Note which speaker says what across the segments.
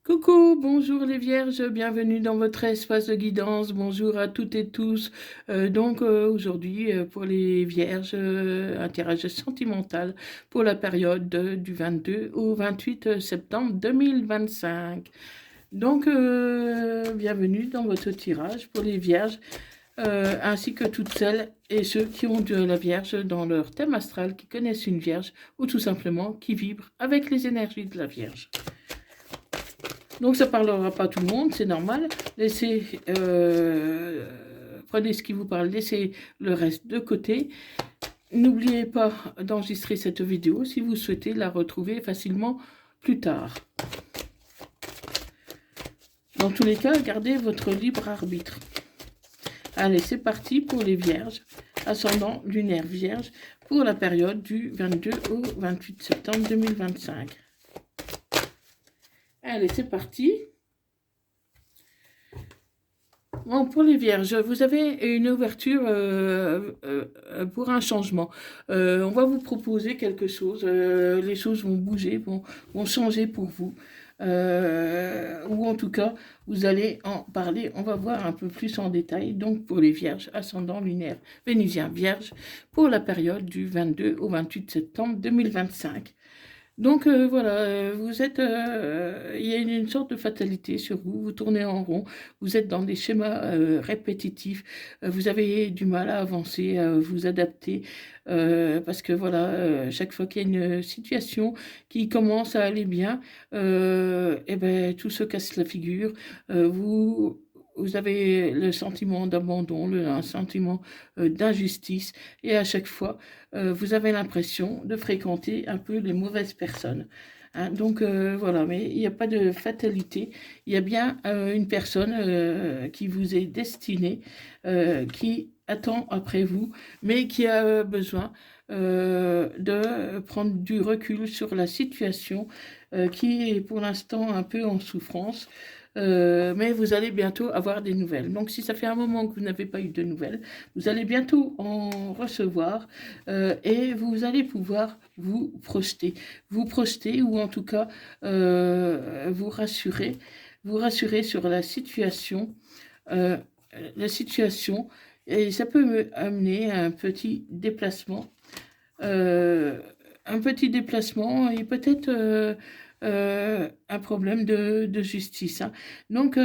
Speaker 1: Coucou, bonjour les vierges, bienvenue dans votre espace de guidance, bonjour à toutes et tous. Aujourd'hui, pour les vierges, un tirage sentimental pour la période du 22 au 28 septembre 2025. Bienvenue dans votre tirage pour les vierges, ainsi que toutes celles et ceux qui ont de la vierge dans leur thème astral, qui connaissent une vierge ou tout simplement qui vibrent avec les énergies de la vierge. Donc ça ne parlera pas à tout le monde, c'est normal. Prenez ce qui vous parle, laissez le reste de côté. N'oubliez pas d'enregistrer cette vidéo si vous souhaitez la retrouver facilement plus tard. Dans tous les cas, gardez votre libre arbitre. Allez, c'est parti pour les vierges, ascendant lunaire vierge, pour la période du 22 au 28 septembre 2025. Allez, c'est parti. Bon, pour les vierges, vous avez une ouverture pour un changement. On va vous proposer quelque chose. Les choses vont bouger, vont changer pour vous. Ou en tout cas, vous allez en parler. On va voir un peu plus en détail. Donc, pour les vierges, ascendant lunaire vénusien vierge, pour la période du 22 au 28 septembre 2025. Donc voilà, vous êtes, il y a une sorte de fatalité sur vous, vous tournez en rond, vous êtes dans des schémas répétitifs, vous avez du mal à avancer, à vous adapter, parce que voilà, chaque fois qu'il y a une situation qui commence à aller bien, et ben tout se casse la figure, vous avez le sentiment d'abandon, un sentiment d'injustice, et à chaque fois, vous avez l'impression de fréquenter un peu les mauvaises personnes. Hein, donc voilà, mais il n'y a pas de fatalité. Il y a bien une personne qui vous est destinée, qui attend après vous, mais qui a besoin de prendre du recul sur la situation qui est pour l'instant un peu en souffrance. Mais vous allez bientôt avoir des nouvelles. Donc si ça fait un moment que vous n'avez pas eu de nouvelles, vous allez bientôt en recevoir et vous allez pouvoir vous projeter ou en tout cas vous rassurer sur euh, la situation, et ça peut me amener à euh, un petit déplacement et peut-être un problème de justice. Hein. Donc,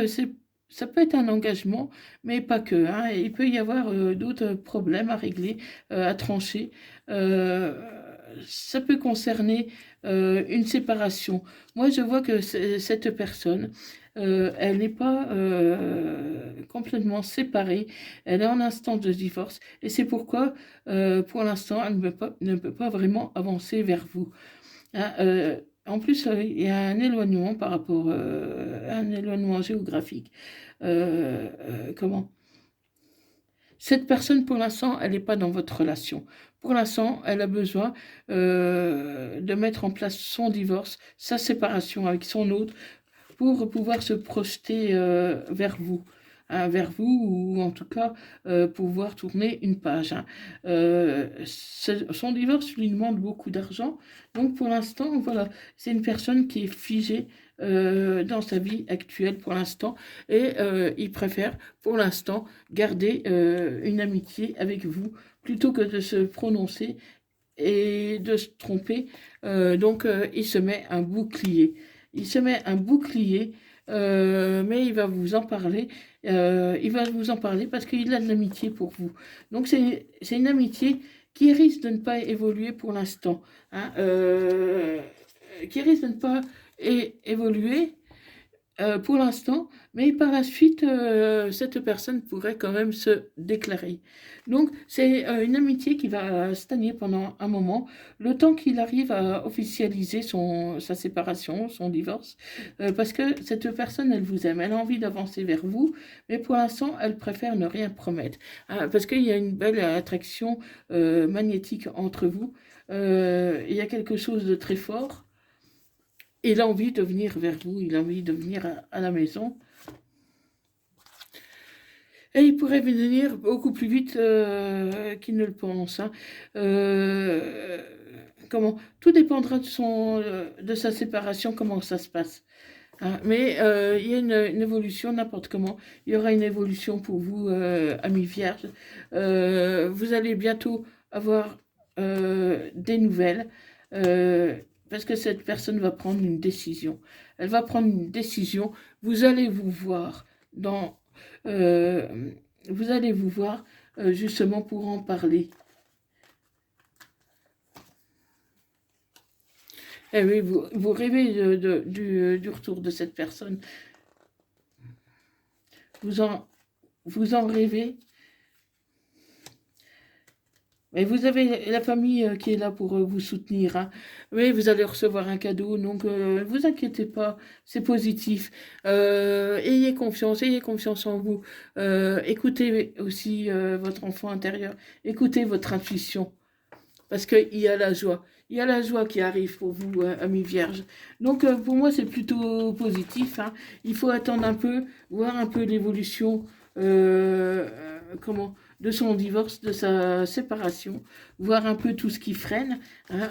Speaker 1: ça peut être un engagement, mais pas que. Hein. Il peut y avoir d'autres problèmes à régler, à trancher. Euh, Ça peut concerner une séparation. Moi, je vois que cette personne, elle n'est pas complètement séparée, elle est en instance de divorce, et c'est pourquoi, pour l'instant, elle ne peut pas vraiment avancer vers vous. Hein, en plus, il y a un éloignement par rapport à un éloignement géographique. Comment? Cette personne, pour l'instant, elle n'est pas dans votre relation. Pour l'instant, elle a besoin de mettre en place son divorce, sa séparation avec son autre, pour pouvoir se projeter vers vous, ou en tout cas pouvoir tourner une page. Hein. Son divorce lui demande beaucoup d'argent, donc pour l'instant, voilà, c'est une personne qui est figée dans sa vie actuelle pour l'instant, et il préfère pour l'instant garder une amitié avec vous plutôt que de se prononcer et de se tromper. Il se met un bouclier. Il se met un bouclier, mais il va vous en parler. Il va vous en parler parce qu'il a de l'amitié pour vous. Donc c'est une amitié qui risque de ne pas évoluer pour l'instant. Hein, qui risque de ne pas évoluer pour l'instant, mais par la suite, cette personne pourrait quand même se déclarer. Donc, c'est une amitié qui va stagner pendant un moment, le temps qu'il arrive à officialiser sa séparation, son divorce, parce que cette personne, elle vous aime, elle a envie d'avancer vers vous, mais pour l'instant, elle préfère ne rien promettre, hein, parce qu'il y a une belle attraction magnétique entre vous, il y a quelque chose de très fort. Il a envie de venir vers vous, il a envie de venir à la maison. Et il pourrait venir beaucoup plus vite qu'il ne le pense. Hein. Comment? Tout dépendra de sa séparation, comment ça se passe. hein. Mais il y a une évolution, n'importe comment. Il y aura une évolution pour vous, amis vierges. Vous allez bientôt avoir des nouvelles. euh, Parce que cette personne va prendre une décision. Elle va prendre une décision. Vous allez vous voir dans... euh, vous allez vous voir justement pour en parler. Eh oui, vous rêvez du retour de cette personne. Vous en, vous en rêvez. Mais vous avez la famille qui est là pour vous soutenir, hein. Oui, vous allez recevoir un cadeau, donc ne vous inquiétez pas, c'est positif. Ayez confiance en vous. Écoutez aussi votre enfant intérieur, écoutez votre intuition, parce qu'il y a la joie. Il y a la joie qui arrive pour vous, amis vierges. Donc pour moi, c'est plutôt positif, hein. Il faut attendre un peu, voir un peu l'évolution. Comment de son divorce, de sa séparation, voir un peu tout ce qui freine, hein,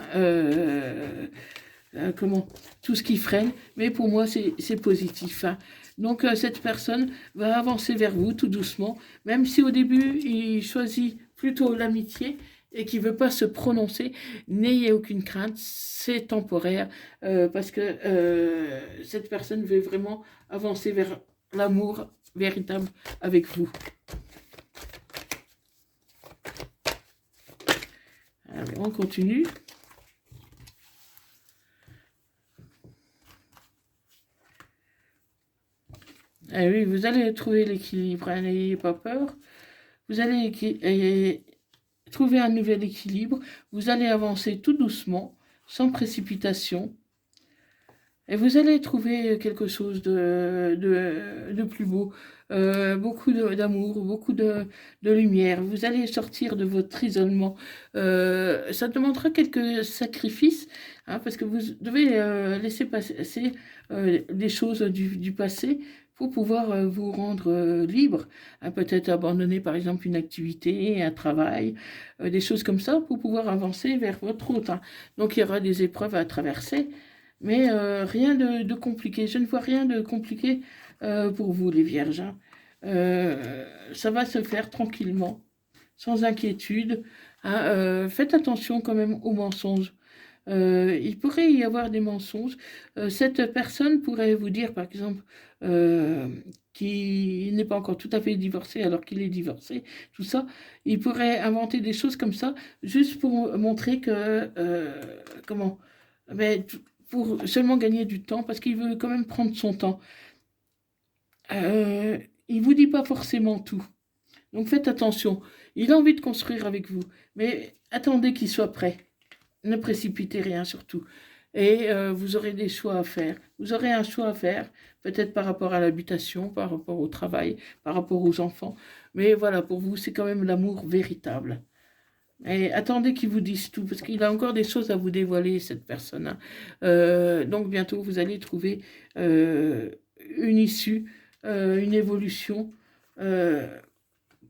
Speaker 1: comment tout ce qui freine, mais pour moi c'est positif, hein. Donc cette personne va avancer vers vous tout doucement, même si au début il choisit plutôt l'amitié et qui veut pas se prononcer, n'ayez aucune crainte, c'est temporaire, parce que cette personne veut vraiment avancer vers l'amour véritable avec vous. Allez, on continue. Ah oui, vous allez trouver l'équilibre, hein, n'ayez pas peur. Vous allez trouver un nouvel équilibre. Vous allez avancer tout doucement, sans précipitation. Et vous allez trouver quelque chose de plus beau, beaucoup d'amour, beaucoup de lumière. Vous allez sortir de votre isolement. Ça demandera quelques sacrifices, hein, parce que vous devez laisser passer des choses du passé pour pouvoir vous rendre libre, hein, peut-être abandonner par exemple une activité, un travail, des choses comme ça pour pouvoir avancer vers votre route, hein. Donc il y aura des épreuves à traverser. Mais rien de compliqué. Je ne vois rien de compliqué pour vous, les vierges, hein. Ça va se faire tranquillement, sans inquiétude, hein. Faites attention quand même aux mensonges. Il pourrait y avoir des mensonges. Cette personne pourrait vous dire, par exemple, euh, qui n'est pas encore tout à fait divorcé alors qu'il est divorcé, tout ça. Il pourrait inventer des choses comme ça, juste pour montrer que, comment, ben, pour seulement gagner du temps, parce qu'il veut quand même prendre son temps. Euh, il vous dit pas forcément tout. Donc faites attention. Il a envie de construire avec vous, mais attendez qu'il soit prêt. Ne précipitez rien surtout. Et vous aurez des choix à faire. Vous aurez un choix à faire, peut-être par rapport à l'habitation, par rapport au travail, par rapport aux enfants. Mais voilà, pour vous, c'est quand même l'amour véritable. Et attendez qu'il vous dise tout, parce qu'il a encore des choses à vous dévoiler, cette personne, hein. Donc bientôt, vous allez trouver une issue, une évolution euh,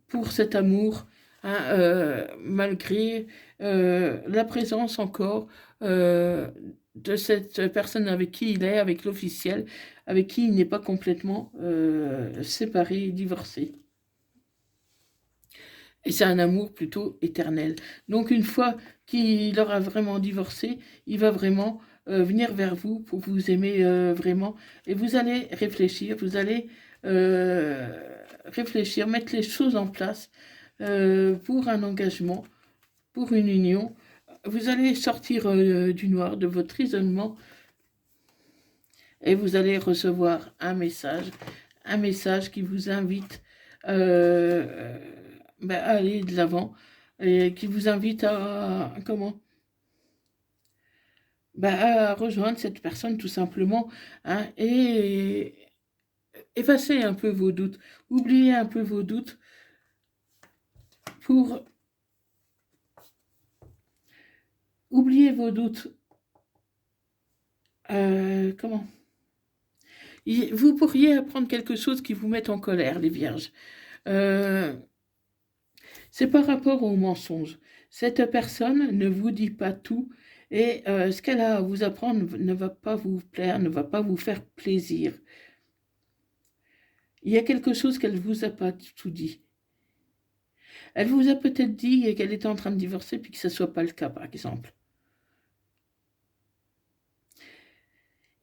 Speaker 1: pour cet amour, hein, malgré la présence encore de cette personne avec qui il est, avec l'officiel, avec qui il n'est pas complètement séparé, divorcé. Et c'est un amour plutôt éternel. Donc une fois qu'il aura vraiment divorcé, il va vraiment venir vers vous pour vous aimer vraiment. Et vous allez réfléchir, vous allez réfléchir, mettre les choses en place pour un engagement, pour une union. Vous allez sortir du noir, de votre isolement, et vous allez recevoir un message qui vous invite euh, à aller de l'avant et qui vous invite à comment à rejoindre cette personne tout simplement, hein, et effacer un peu vos doutes, oublier un peu vos doutes pour oublier vos doutes. Comment vous pourriez apprendre quelque chose qui vous mette en colère, les vierges. Euh, c'est par rapport aux mensonges. Cette personne ne vous dit pas tout Et ce qu'elle a à vous apprendre ne va pas vous plaire, ne va pas vous faire plaisir. Il y a quelque chose qu'elle ne vous a pas tout dit. Elle vous a peut-être dit qu'elle était en train de divorcer, puis que ce ne soit pas le cas, par exemple.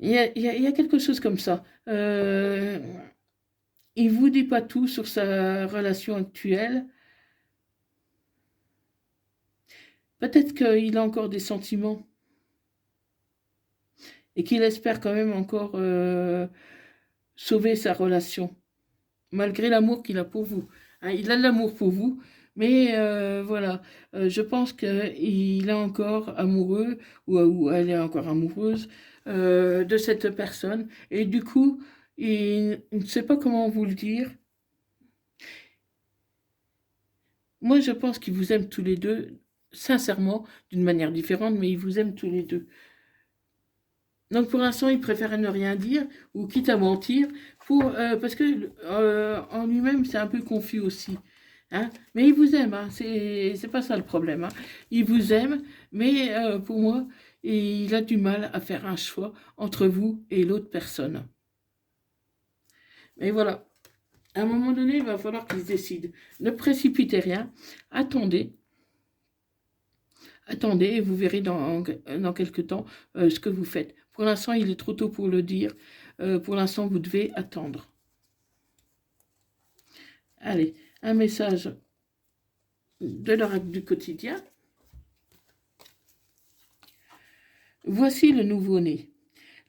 Speaker 1: Il y a quelque chose comme ça. Il ne vous dit pas tout sur sa relation actuelle. Peut-être qu'il a encore des sentiments et qu'il espère quand même encore sauver sa relation, malgré l'amour qu'il a pour vous. Hein, il a de l'amour pour vous, mais voilà, je pense qu'il est encore amoureux, ou elle est encore amoureuse de cette personne, et du coup, il ne sait pas comment vous le dire. Moi, je pense qu'ils vous aiment tous les deux, sincèrement, d'une manière différente, mais ils vous aiment tous les deux. Donc pour l'instant, il préfère ne rien dire, ou quitte à mentir, parce que en lui-même, c'est un peu confus aussi. Hein. Mais il vous aime, hein. C'est pas ça le problème. Hein. Il vous aime, mais pour moi, il a du mal à faire un choix entre vous et l'autre personne. Mais voilà, à un moment donné, il va falloir qu'il se décide. Ne précipitez rien, attendez. Attendez et vous verrez dans quelques temps ce que vous faites. Pour l'instant, il est trop tôt pour le dire. Pour l'instant, vous devez attendre. Allez, un message de l'oracle du quotidien. Voici le nouveau-né.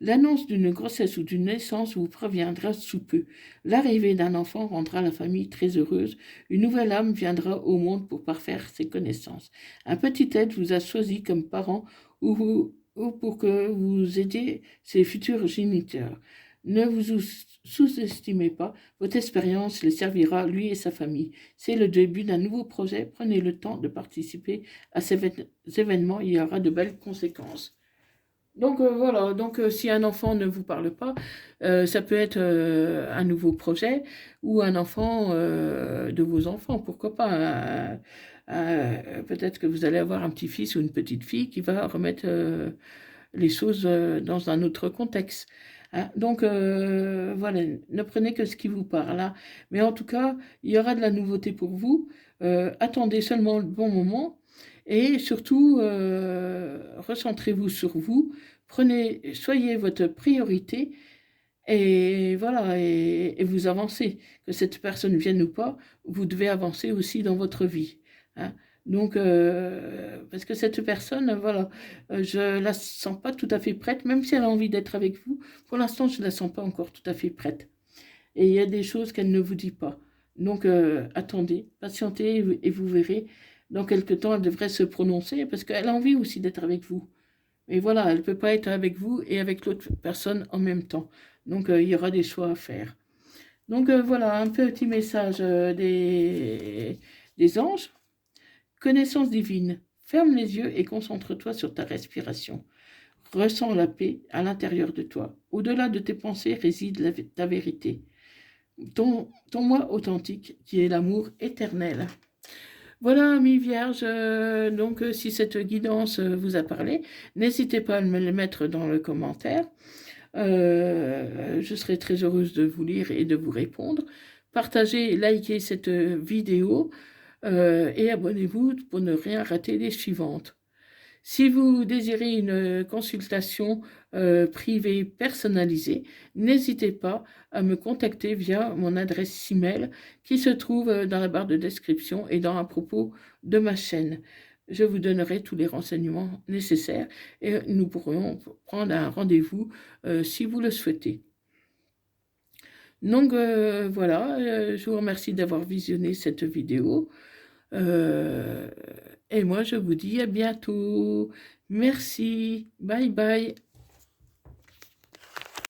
Speaker 1: L'annonce d'une grossesse ou d'une naissance vous préviendra sous peu. L'arrivée d'un enfant rendra la famille très heureuse. Une nouvelle âme viendra au monde pour parfaire ses connaissances. Un petit être vous a choisi comme parent ou pour que vous aidiez ses futurs géniteurs. Ne vous sous-estimez pas, votre expérience les servira, lui et sa famille. C'est le début d'un nouveau projet. Prenez le temps de participer à ces événements, il y aura de belles conséquences. Donc voilà, donc si un enfant ne vous parle pas, ça peut être un nouveau projet ou un enfant de vos enfants, pourquoi pas. Peut-être que vous allez avoir un petit-fils ou une petite-fille qui va remettre les choses dans un autre contexte. Hein. Donc voilà, ne prenez que ce qui vous parle. Hein. Mais en tout cas, il y aura de la nouveauté pour vous. Attendez seulement le bon moment. Et surtout, recentrez-vous sur vous, soyez votre priorité, et voilà, et vous avancez. Que cette personne vienne ou pas, vous devez avancer aussi dans votre vie. Hein. Donc, parce que cette personne, voilà, je la sens pas tout à fait prête, même si elle a envie d'être avec vous. Pour l'instant, je la sens pas encore tout à fait prête. Et il y a des choses qu'elle ne vous dit pas. Donc, attendez, patientez et vous verrez. Dans quelque temps, elle devrait se prononcer parce qu'elle a envie aussi d'être avec vous. Mais voilà, elle ne peut pas être avec vous et avec l'autre personne en même temps. Donc, il y aura des choix à faire. Donc, voilà, un petit message des anges. Connaissance divine. Ferme les yeux et concentre-toi sur ta respiration. Ressens la paix à l'intérieur de toi. Au-delà de tes pensées réside ta vérité. Ton moi authentique qui est l'amour éternel. Voilà, amis vierges, donc si cette guidance vous a parlé, n'hésitez pas à me le mettre dans le commentaire. Je serai très heureuse de vous lire et de vous répondre. Partagez, likez cette vidéo et abonnez-vous pour ne rien rater les suivantes. Si vous désirez une consultation privée personnalisée, n'hésitez pas à me contacter via mon adresse email qui se trouve dans la barre de description et dans à propos de ma chaîne. Je vous donnerai tous les renseignements nécessaires et nous pourrons prendre un rendez-vous si vous le souhaitez. Donc voilà, je vous remercie d'avoir visionné cette vidéo. Et moi, je vous dis à bientôt. Merci. Bye bye.